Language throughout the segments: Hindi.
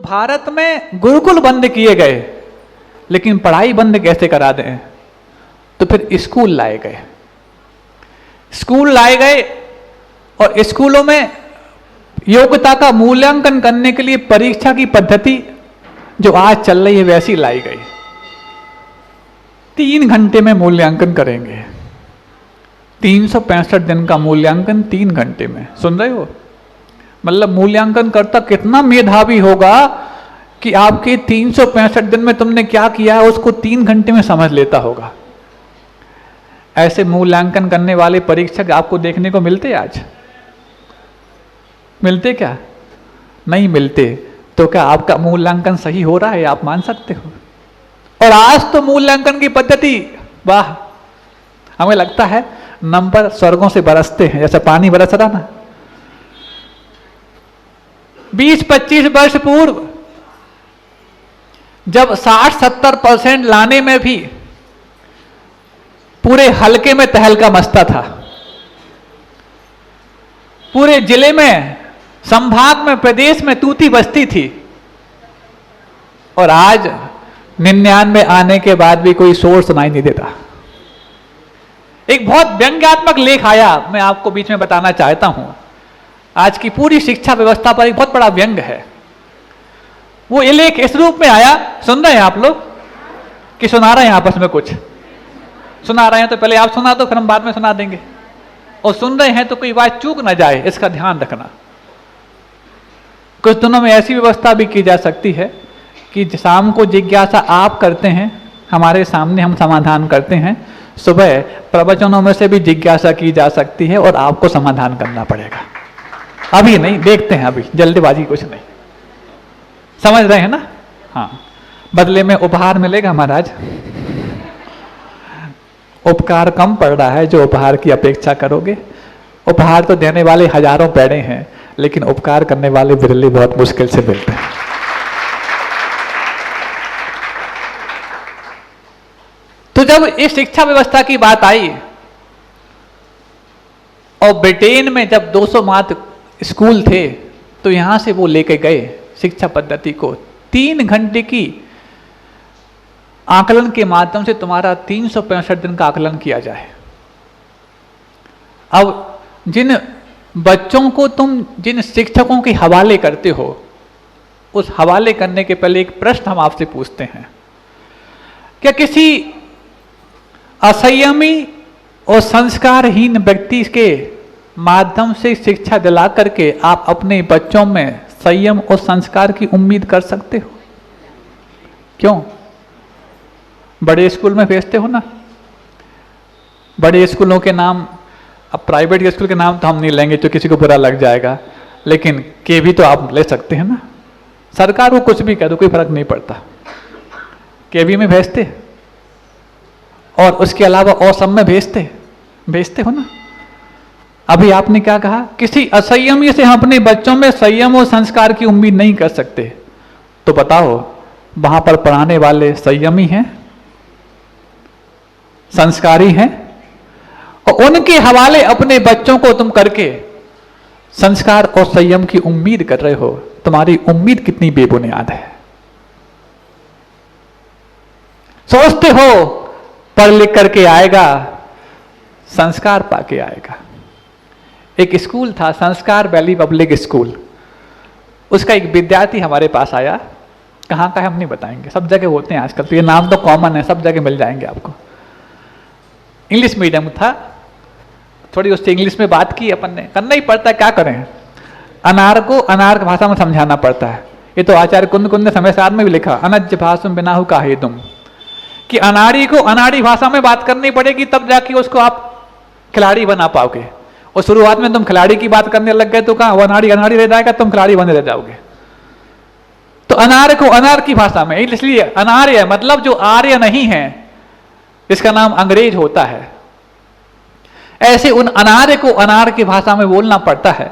भारत में गुरुकुल बंद किए गए, लेकिन पढ़ाई बंद कैसे करा दें? तो फिर स्कूल लाए गए। स्कूल लाए गए और स्कूलों में योग्यता का मूल्यांकन करने के लिए परीक्षा की पद्धति जो आज चल रही है वैसी लाई गई। 3 घंटे में मूल्यांकन करेंगे। 365 दिन का मूल्यांकन 3 घंटे में। सुन रहे हो? मतलब मूल्यांकन करता कितना मेधावी होगा कि आपके 365 दिन में तुमने क्या किया है उसको 3 घंटे में समझ लेता होगा। ऐसे मूल्यांकन करने वाले परीक्षक आपको देखने को मिलते आज? मिलते क्या? नहीं मिलते। तो क्या आपका मूल्यांकन सही हो रहा है? आप मान सकते हो? और आज तो मूल्यांकन की पद्धति, वाह, हमें लगता है नंबर स्वर्गों से बरसते हैं, जैसे पानी बरस रहा ना। 20-25 वर्ष पूर्व जब 60-70% लाने में भी पूरे हलके में तहलका मचता था, पूरे जिले में, संभाग में, प्रदेश में तूती बजती थी, और आज 99 आने के बाद भी कोई शोर सुनाई नहीं देता। एक बहुत व्यंग्यात्मक लेख आया, मैं आपको बीच में बताना चाहता हूं। आज की पूरी शिक्षा व्यवस्था पर एक बहुत बड़ा व्यंग है। वो ये लेख इस रूप में आया, सुन रहे हैं आप लोग कि सुना रहे हैं आपस में? कुछ सुना रहे हैं तो पहले आप सुना दो, फिर हम बाद में सुना देंगे। और सुन रहे हैं तो कोई बात चूक ना जाए, इसका ध्यान रखना। कुछ दिनों में ऐसी व्यवस्था भी की जा सकती है कि शाम को जिज्ञासा आप करते हैं, हमारे सामने हम समाधान करते हैं, सुबह प्रवचनों में से भी जिज्ञासा की जा सकती है और आपको समाधान करना पड़ेगा। अभी नहीं, देखते हैं, अभी जल्दबाजी कुछ नहीं। समझ रहे हैं ना? हाँ। बदले में उपहार मिलेगा महाराज। उपकार कम पड़ रहा है जो उपहार की अपेक्षा करोगे। उपहार तो देने वाले हजारों पैड़े हैं, लेकिन उपकार करने वाले बिरले बहुत मुश्किल से मिलते हैं। तो जब इस शिक्षा व्यवस्था की बात आई और ब्रिटेन में जब 200 मात्र स्कूल थे, तो यहां से वो लेके गए शिक्षा पद्धति को 3 घंटे की आकलन के माध्यम से तुम्हारा 365 दिन का आकलन किया जाए। अब जिन बच्चों को तुम जिन शिक्षकों के हवाले करते हो, उस हवाले करने के पहले एक प्रश्न हम आपसे पूछते हैं। क्या किसी असंयमी और संस्कारहीन व्यक्ति के माध्यम से शिक्षा दिला करके आप अपने बच्चों में संयम और संस्कार की उम्मीद कर सकते हो? क्यों? बड़े स्कूल में भेजते हो ना। बड़े स्कूलों के नाम, अब प्राइवेट स्कूल के नाम तो हम नहीं लेंगे तो किसी को बुरा लग जाएगा, लेकिन केवी तो आप ले सकते हैं ना। सरकार को कुछ भी कह दो, कोई फर्क नहीं पड़ता। केवी में भेजते, और उसके अलावा और सब में भेजते हो ना। अभी आपने क्या कहा? किसी असंयमी से हम अपने बच्चों में संयम और संस्कार की उम्मीद नहीं कर सकते। तो बताओ, वहां पर पढ़ाने वाले संयमी हैं, संस्कारी हैं, और उनके हवाले अपने बच्चों को तुम करके संस्कार और संयम की उम्मीद कर रहे हो। तुम्हारी उम्मीद कितनी बेबुनियाद है। सोचते हो पढ़ लिख करके आएगा, संस्कार पाके आएगा। एक स्कूल था, संस्कार वैली पब्लिक स्कूल, उसका एक विद्यार्थी हमारे पास आया। कहाँ का है हम नहीं बताएंगे, सब जगह होते हैं आजकल, तो ये नाम तो कॉमन है, सब जगह मिल जाएंगे आपको। इंग्लिश मीडियम था, थोड़ी उससे इंग्लिश में बात की अपन ने, करना ही पड़ता है, क्या करें। अनार को अनार की भाषा में समझाना पड़ता है। ये तो आचार्य कुंद ने समय सार में भी लिखा, अनज भाषम बिना हु काहे तुम, कि अनाड़ी को अनाड़ी भाषा में बात करनी पड़ेगी, तब जाके उसको आप खिलाड़ी बना पाओगे। और शुरुआत में तुम खिलाड़ी की बात करने लग गए तो कहाँ वो अनाड़ी अनाड़ी रह जाएगा, तुम खिलाड़ी बने रह जाओगे। तो अनार को अनार की भाषा में, इसलिए अनार्य मतलब जो आर्य नहीं है, इसका नाम अंग्रेज होता है। ऐसे उन अनार्य को अनार की भाषा में बोलना पड़ता है।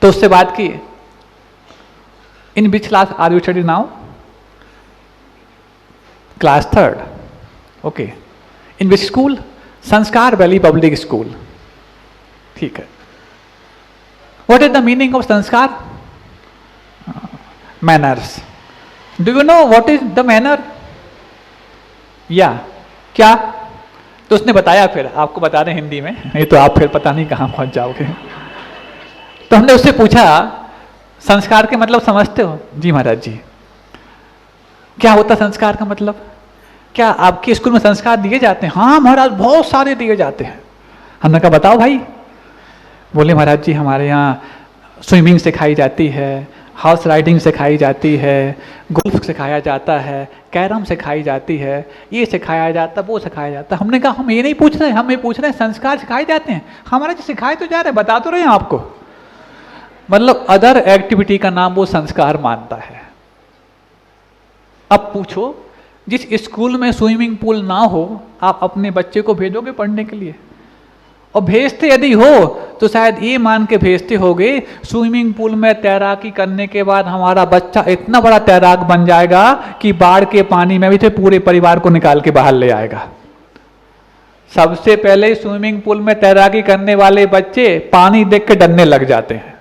तो उससे बात की, in which class are you study now? Class 3rd। Okay. In which school? Sanskar valley public school. ठीक है। What is the meaning of sanskar? Manners. Do you know what is the manner? या क्या? तो उसने बताया, फिर आपको बता दें हिंदी में, नहीं तो आप फिर पता नहीं कहाँ पहुंच जाओगे। तो हमने उससे पूछा, संस्कार के मतलब समझते हो? जी महाराज जी। क्या होता संस्कार का मतलब? क्या आपके स्कूल में संस्कार दिए जाते हैं? हाँ महाराज, बहुत सारे दिए जाते हैं। हमने कहा बताओ भाई। बोले महाराज जी, हमारे यहाँ स्विमिंग सिखाई जाती है, हॉर्स राइडिंग सिखाई जाती है, गोल्फ सिखाया जाता है, कैरम सिखाई जाती है, ये सिखाया जाता, वो सिखाया जाता। हमने कहा हम ये नहीं पूछ रहे, हम ये पूछ रहे हैं संस्कार सिखाए जाते हैं। हमारा जो सिखाए तो जा रहे, बता तो रहे हैं आपको। मतलब अदर एक्टिविटी का नाम वो संस्कार मानता है। अब पूछो, जिस स्कूल में स्विमिंग पूल ना हो, आप अपने बच्चे को भेजोगे पढ़ने के लिए? और भेजते यदि हो तो शायद ये मान के भेजते होगे, स्विमिंग पूल में तैराकी करने के बाद हमारा बच्चा इतना बड़ा तैराक बन जाएगा कि बाढ़ के पानी में भी से पूरे परिवार को निकाल के बाहर ले आएगा। सबसे पहले स्विमिंग पूल में तैराकी करने वाले बच्चे पानी देख के डरने लग जाते हैं।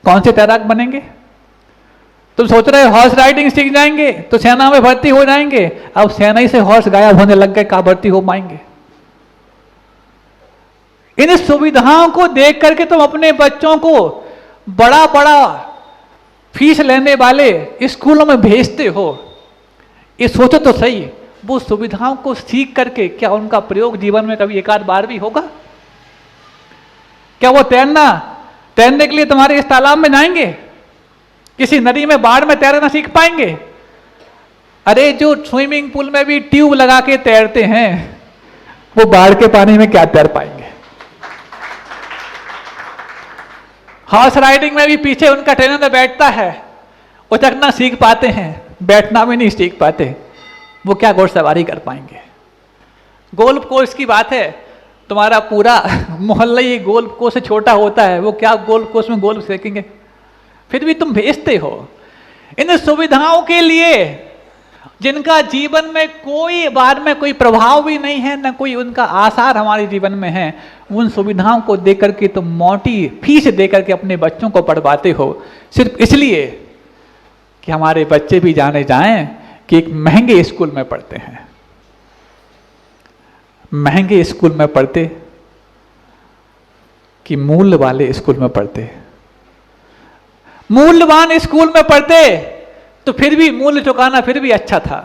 कौन से तैराक बनेंगे? तुम सोच रहे हो हॉर्स राइडिंग सीख जाएंगे तो सेना में भर्ती हो जाएंगे। अब सेना ही से हॉर्स गायब होने लग गए, कहाँ भर्ती हो पाएंगे? इन सुविधाओं को देख करके तुम अपने बच्चों को बड़ा बड़ा फीस लेने वाले स्कूलों में भेजते हो। ये सोचो तो सही, वो सुविधाओं को सीख करके क्या उनका प्रयोग जीवन में कभी एक आध बार भी होगा? क्या वो तैरने के लिए तुम्हारे इस तालाब में जाएंगे? किसी नदी में बाढ़ में तैरना सीख पाएंगे? अरे जो स्विमिंग पूल में भी ट्यूब लगा के तैरते हैं, वो बाढ़ के पानी में क्या तैर पाएंगे? हॉर्स राइडिंग में भी पीछे उनका ट्रेनर बैठता है, उतरना सीख पाते हैं, बैठना भी नहीं सीख पाते, वो क्या घोड़सवारी कर पाएंगे? गोल्फ कोर्स की बात है, तुम्हारा पूरा मोहल्ला ही गोल्फ कोर्स से छोटा होता है, वो क्या गोल्फ कोर्स में गोल्फ सीखेंगे? फिर भी तुम भेजते हो। इन सुविधाओं के लिए जिनका जीवन में कोई बाद में कोई प्रभाव भी नहीं है, न कोई उनका आसार हमारे जीवन में है, उन सुविधाओं को देकर के तुम मोटी फीस देकर के अपने बच्चों को पढ़वाते हो, सिर्फ इसलिए कि हमारे बच्चे भी जाने जाएं कि एक महंगे स्कूल में पढ़ते हैं। महंगे स्कूल में पढ़ते कि मूल्य वाले स्कूल में पढ़ते? मूल्यवान स्कूल में पढ़ते तो फिर भी मूल्य चुकाना फिर भी अच्छा था,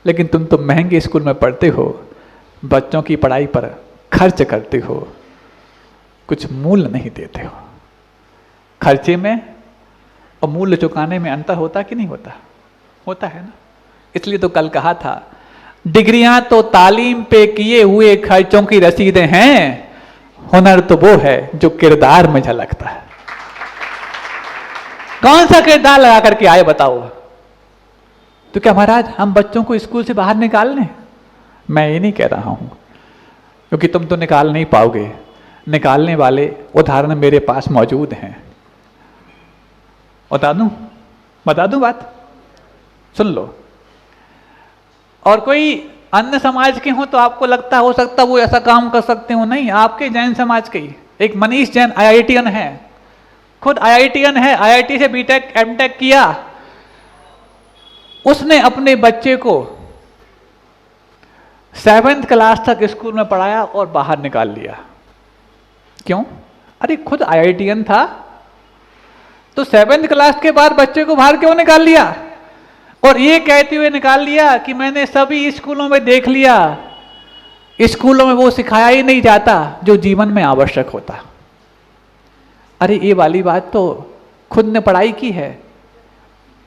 लेकिन तुम तो महंगे स्कूल में पढ़ते हो, बच्चों की पढ़ाई पर खर्च करते हो, कुछ मूल्य नहीं देते हो। खर्चे में और मूल्य चुकाने में अंतर होता कि नहीं होता? होता है ना। इसलिए तो कल कहा था, डिग्रियां तो तालीम पे किए हुए खर्चों की रसीदें हैं, हुनर तो वो है जो किरदार में झलकता है। कौन सा किरदार लगा करके आए बताओ? तो क्या महाराज हम बच्चों को स्कूल से बाहर निकाल लें? मैं ये नहीं कह रहा हूं, क्योंकि तुम तो निकाल नहीं पाओगे। निकालने वाले उदाहरण मेरे पास मौजूद हैं। बता दूं बात? सुन लो। और कोई अन्य समाज के हो तो आपको लगता हो सकता वो ऐसा काम कर सकते हो, नहीं। आपके जैन समाज के ही एक मनीष जैन IITian है, खुद IITian है, IIT से BTech MTech किया। उसने अपने बच्चे को 7th क्लास तक स्कूल में पढ़ाया और बाहर निकाल लिया। क्यों? अरे खुद IITian था तो 7th क्लास के बाद बच्चे को बाहर क्यों निकाल लिया? और ये कहते हुए निकाल लिया कि मैंने सभी स्कूलों में देख लिया, स्कूलों में वो सिखाया ही नहीं जाता जो जीवन में आवश्यक होता। अरे ये वाली बात तो खुद ने पढ़ाई की है,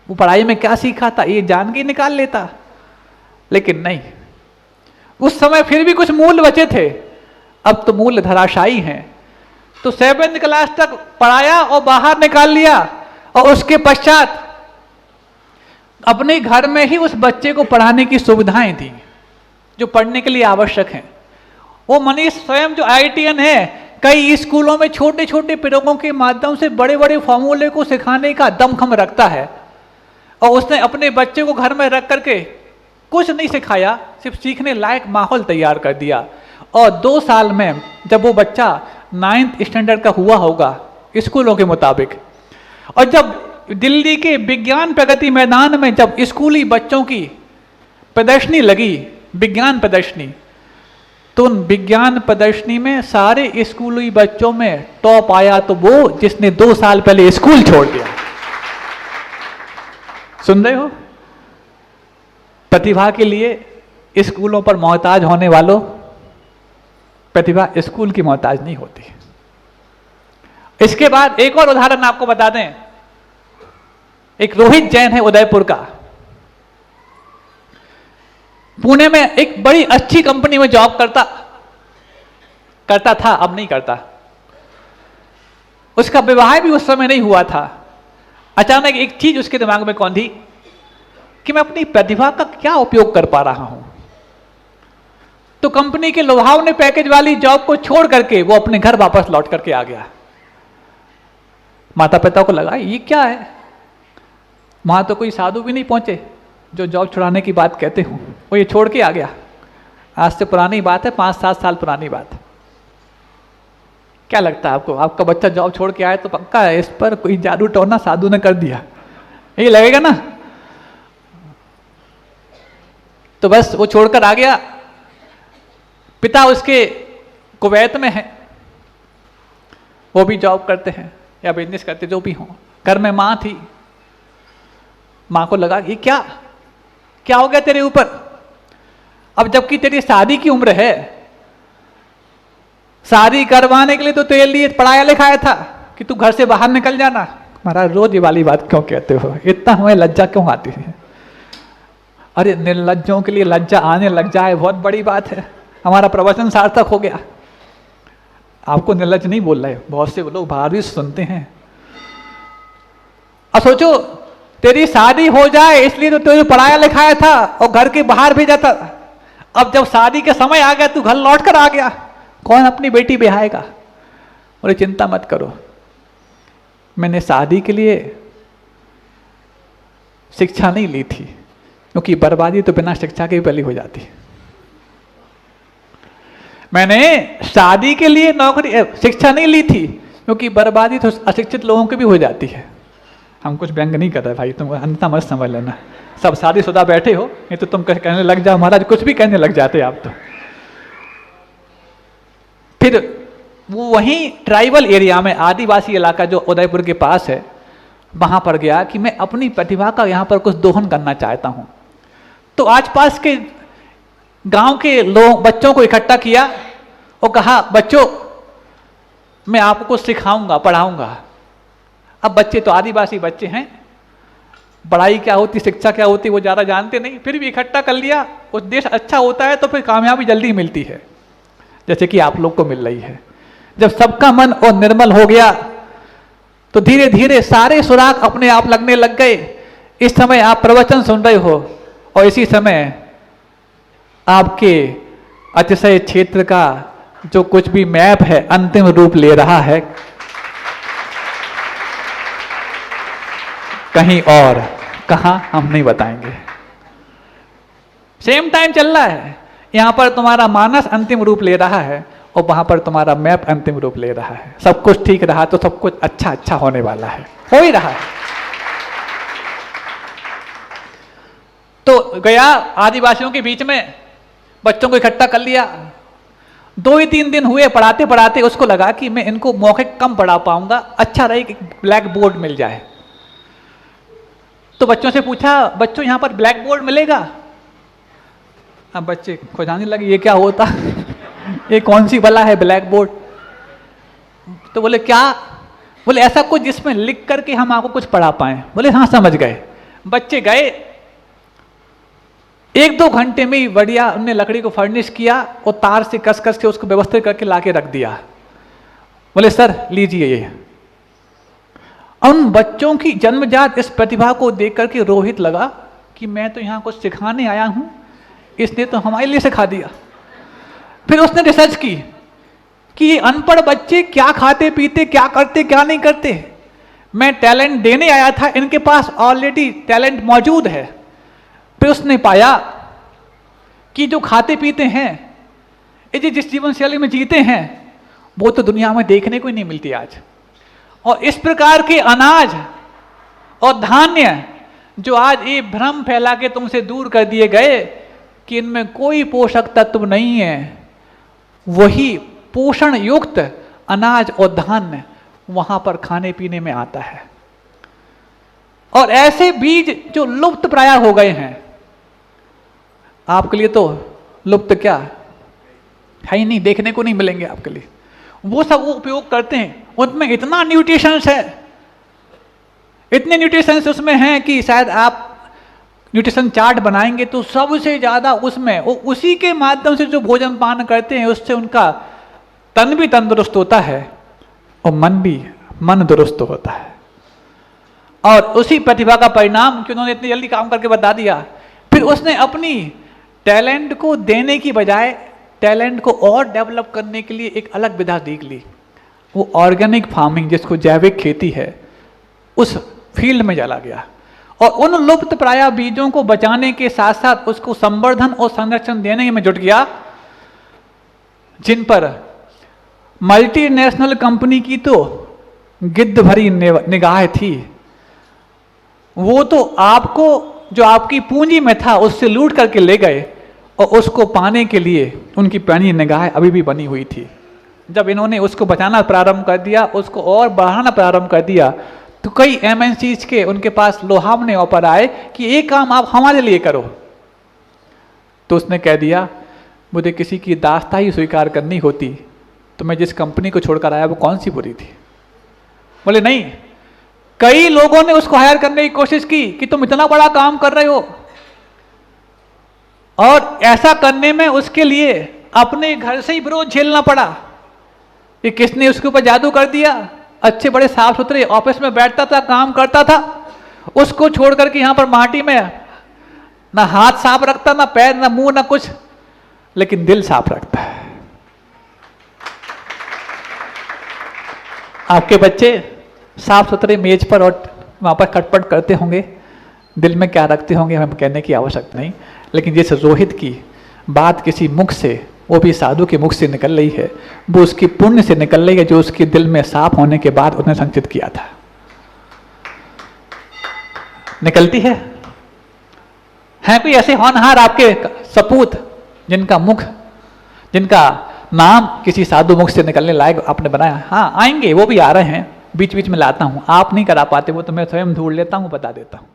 वो पढ़ाई में क्या सीखा था ये जान के निकाल लेता, लेकिन नहीं। उस समय फिर भी कुछ मूल्य बचे थे, अब तो मूल्य धराशायी हैं। तो 7th क्लास तक पढ़ाया और बाहर निकाल लिया, और उसके पश्चात अपने घर में ही उस बच्चे को पढ़ाने की सुविधाएं थी जो पढ़ने के लिए आवश्यक हैं। वो मनीष स्वयं जो IITian है, कई स्कूलों में छोटे छोटे प्रयोगों के माध्यम से बड़े बड़े फॉर्मूले को सिखाने का दमखम रखता है, और उसने अपने बच्चे को घर में रख करके कुछ नहीं सिखाया, सिर्फ सीखने लायक माहौल तैयार कर दिया। और 2 साल में जब वो बच्चा 9th स्टैंडर्ड का हुआ होगा स्कूलों के मुताबिक, और जब दिल्ली के विज्ञान प्रगति मैदान में जब स्कूली बच्चों की प्रदर्शनी लगी, विज्ञान प्रदर्शनी, तो उन विज्ञान प्रदर्शनी में सारे स्कूली बच्चों में टॉप आया तो वो जिसने 2 साल पहले स्कूल छोड़ दिया। सुन रहे हो? प्रतिभा के लिए स्कूलों पर मोहताज होने वालों, प्रतिभा स्कूल की मोहताज नहीं होती। इसके बाद एक और उदाहरण आपको बता दें। एक रोहित जैन है उदयपुर का, पुणे में एक बड़ी अच्छी कंपनी में जॉब करता था, अब नहीं करता। उसका विवाह भी उस समय नहीं हुआ था। अचानक एक चीज उसके दिमाग में कौंधी कि मैं अपनी प्रतिभा का क्या उपयोग कर पा रहा हूं। तो कंपनी के लुभावने पैकेज वाली जॉब को छोड़ करके वो अपने घर वापस लौट करके आ गया। माता पिता को लगा ये क्या है, वहां तो कोई साधु भी नहीं पहुंचे जो जॉब छुड़ाने की बात कहते हो, वो ये छोड़ के आ गया। आज से पुरानी बात है, 5-7 साल पुरानी बात। क्या लगता है आपको? आपका बच्चा जॉब छोड़ के आए तो पक्का है इस पर कोई जादू टोना साधु ने कर दिया, ये लगेगा ना। तो बस वो छोड़कर आ गया। पिता उसके कुवैत में है, वो भी जॉब करते हैं या बिजनेस करते, जो भी हो। घर में मां थी, मां को लगा ये क्या हो गया तेरे ऊपर? अब जबकि तेरी शादी की उम्र है, शादी करवाने के लिए तो तेरे लिए पढ़ाया लिखाया था कि तू घर से बाहर निकल जाना। महाराज रोज ये वाली बात क्यों कहते हो? इतना हमें लज्जा क्यों आती है? अरे निर्लज्जों के लिए लज्जा आने लग जाए बहुत बड़ी बात है। हमारा प्रवचन सार्थक हो गया। आपको निर्लज्ज नहीं बोल रहे, बहुत से लोग बाहर भी सुनते हैं। अब सोचो तेरी शादी हो जाए इसलिए तो तुझे पढ़ाया लिखाया था और घर के बाहर भेजा था। अब जब शादी के समय आ गया तू घर लौट कर आ गया, कौन अपनी बेटी ब्याहेगा? बोले चिंता मत करो, मैंने शादी के लिए शिक्षा नहीं ली थी, क्योंकि बर्बादी तो बिना शिक्षा के भी पहले हो जाती है। मैंने शादी के लिए शिक्षा नहीं ली थी, क्योंकि बर्बादी तो अशिक्षित लोगों की भी हो जाती है। हम कुछ व्यंग नहीं कर रहे भाई, तुम अन्यथा मत समझ लेना। सब शादीशुदा बैठे हो, नहीं तो तुम कहने लग जाओ महाराज, कुछ भी कहने लग जाते आप तो। फिर वो वहीं ट्राइबल एरिया में, आदिवासी इलाका जो उदयपुर के पास है, वहां पर गया कि मैं अपनी प्रतिभा का यहां पर कुछ दोहन करना चाहता हूं। तो आसपास के गांव के लोग बच्चों को इकट्ठा किया और कहा बच्चों मैं आपको सिखाऊंगा, पढ़ाऊंगा। अब बच्चे तो आदिवासी बच्चे हैं, पढ़ाई क्या होती, शिक्षा क्या होती वो ज़्यादा जानते नहीं, फिर भी इकट्ठा कर लिया। उद्देश्य अच्छा होता है तो फिर कामयाबी जल्दी मिलती है, जैसे कि आप लोग को मिल रही है। जब सबका मन और निर्मल हो गया तो धीरे धीरे सारे सुराग अपने आप लगने लग गए। इस समय आप प्रवचन सुन रहे हो और इसी समय आपके अतिशय क्षेत्र का जो कुछ भी मैप है अंतिम रूप ले रहा है कहीं और। कहां हम नहीं बताएंगे। सेम टाइम चल रहा है, यहां पर तुम्हारा मानस अंतिम रूप ले रहा है और वहां पर तुम्हारा मैप अंतिम रूप ले रहा है। सब कुछ ठीक रहा तो सब कुछ अच्छा अच्छा होने वाला है, हो ही रहा है। तो गया आदिवासियों के बीच में, बच्चों को इकट्ठा कर लिया। 2 ही 3 दिन हुए पढ़ाते पढ़ाते, उसको लगा कि मैं इनको मौखिक कम पढ़ा पाऊंगा, अच्छा रहे कि ब्लैक बोर्ड मिल जाए। तो बच्चों से पूछा बच्चों यहां पर ब्लैक बोर्ड मिलेगा? अब बच्चे खोजाने लगे ये क्या होता ये कौन सी बला है ब्लैक बोर्ड? तो बोले क्या? बोले ऐसा कुछ जिसमें लिख करके हम आपको कुछ पढ़ा पाए। बोले हाँ समझ गए। बच्चे गए, 1-2 घंटे में ही बढ़िया उनने लकड़ी को फर्निश किया और तार से कस कस के उसको व्यवस्थित करके लाके रख दिया। बोले सर लीजिए ये। उन बच्चों की जन्मजात इस प्रतिभा को देख करके रोहित लगा कि मैं तो यहाँ कुछ सिखाने आया हूं, इसने तो हमारे लिए सिखा दिया। फिर उसने रिसर्च की कि ये अनपढ़ बच्चे क्या खाते पीते, क्या करते क्या नहीं करते। मैं टैलेंट देने आया था, इनके पास ऑलरेडी टैलेंट मौजूद है। फिर उसने पाया कि जो खाते पीते हैं, ये जिस जीवन शैली में जीते हैं, वो तो दुनिया में देखने को ही नहीं मिलती आज। और इस प्रकार के अनाज और धान्य जो आज ये भ्रम फैला के तुमसे दूर कर दिए गए कि इनमें कोई पोषक तत्व नहीं है, वही पोषण युक्त अनाज और धान्य वहां पर खाने पीने में आता है। और ऐसे बीज जो लुप्त प्राय हो गए हैं, आपके लिए तो लुप्त क्या है ही नहीं, देखने को नहीं मिलेंगे आपके लिए, वो सब वो उपयोग करते हैं। उनमें इतना न्यूट्रिशंस है, इतने न्यूट्रिशंस उसमें हैं कि शायद आप न्यूट्रिशन चार्ट बनाएंगे तो सबसे ज्यादा उसमें वो उसी के माध्यम से जो भोजन पान करते हैं उससे उनका तन भी तंदुरुस्त होता है और मन दुरुस्त होता है। और उसी प्रतिभा का परिणाम कि उन्होंने इतनी जल्दी काम करके बता दिया, फिर उसने अपनी टैलेंट को देने की बजाय टैलेंट को और डेवलप करने के लिए एक अलग विधा सीख ली। वो ऑर्गेनिक फार्मिंग, जिसको जैविक खेती है, उस फील्ड में चला गया और उन लुप्त प्राय बीजों को बचाने के साथ साथ उसको संवर्धन और संरक्षण देने में जुट गया, जिन पर मल्टीनेशनल कंपनी की तो गिद्ध भरी निगाह थी। वो तो आपको जो आपकी पूंजी में था उससे लूट करके ले गए और उसको पाने के लिए उनकी पैनी निगाह अभी भी बनी हुई थी। जब इन्होंने उसको बचाना प्रारंभ कर दिया, उसको और बढ़ाना प्रारंभ कर दिया, तो कई एमएनसीज के उनके पास लोहावने ऑफर आए कि एक काम आप हमारे लिए करो। तो उसने कह दिया, मुझे किसी की दास्ता ही स्वीकार करनी होती तो मैं जिस कंपनी को छोड़कर आया वो कौन सी बुरी थी। बोले नहीं, कई लोगों ने उसको हायर करने की कोशिश की कि तुम इतना बड़ा काम कर रहे हो, और ऐसा करने में उसके लिए अपने घर से ही विरोध झेलना पड़ा कि किसने उसके ऊपर जादू कर दिया। अच्छे बड़े साफ सुथरे ऑफिस में बैठता था, काम करता था, उसको छोड़ करके यहां पर माटी में ना हाथ साफ रखता, ना पैर, ना मुंह, ना कुछ, लेकिन दिल साफ रखता है। आपके बच्चे साफ सुथरे मेज पर और वहां पर खटपट करते होंगे, दिल में क्या रखते होंगे हमें कहने की आवश्यकता नहीं, लेकिन जिस रोहित की बात किसी मुख से, वो भी साधु के मुख से निकल रही है, वो उसकी पुण्य से निकल रही है जो उसके दिल में साफ होने के बाद उसने संचित किया था। निकलती है कोई ऐसे होनहार आपके सपूत जिनका मुख, जिनका नाम किसी साधु मुख से निकलने लायक आपने बनाया? हाँ, आएंगे, वो भी आ रहे हैं, बीच बीच में लाता हूं। आप नहीं करा पाते वो तो मैं स्वयं ढूंढ लेता हूं, बता देता हूं।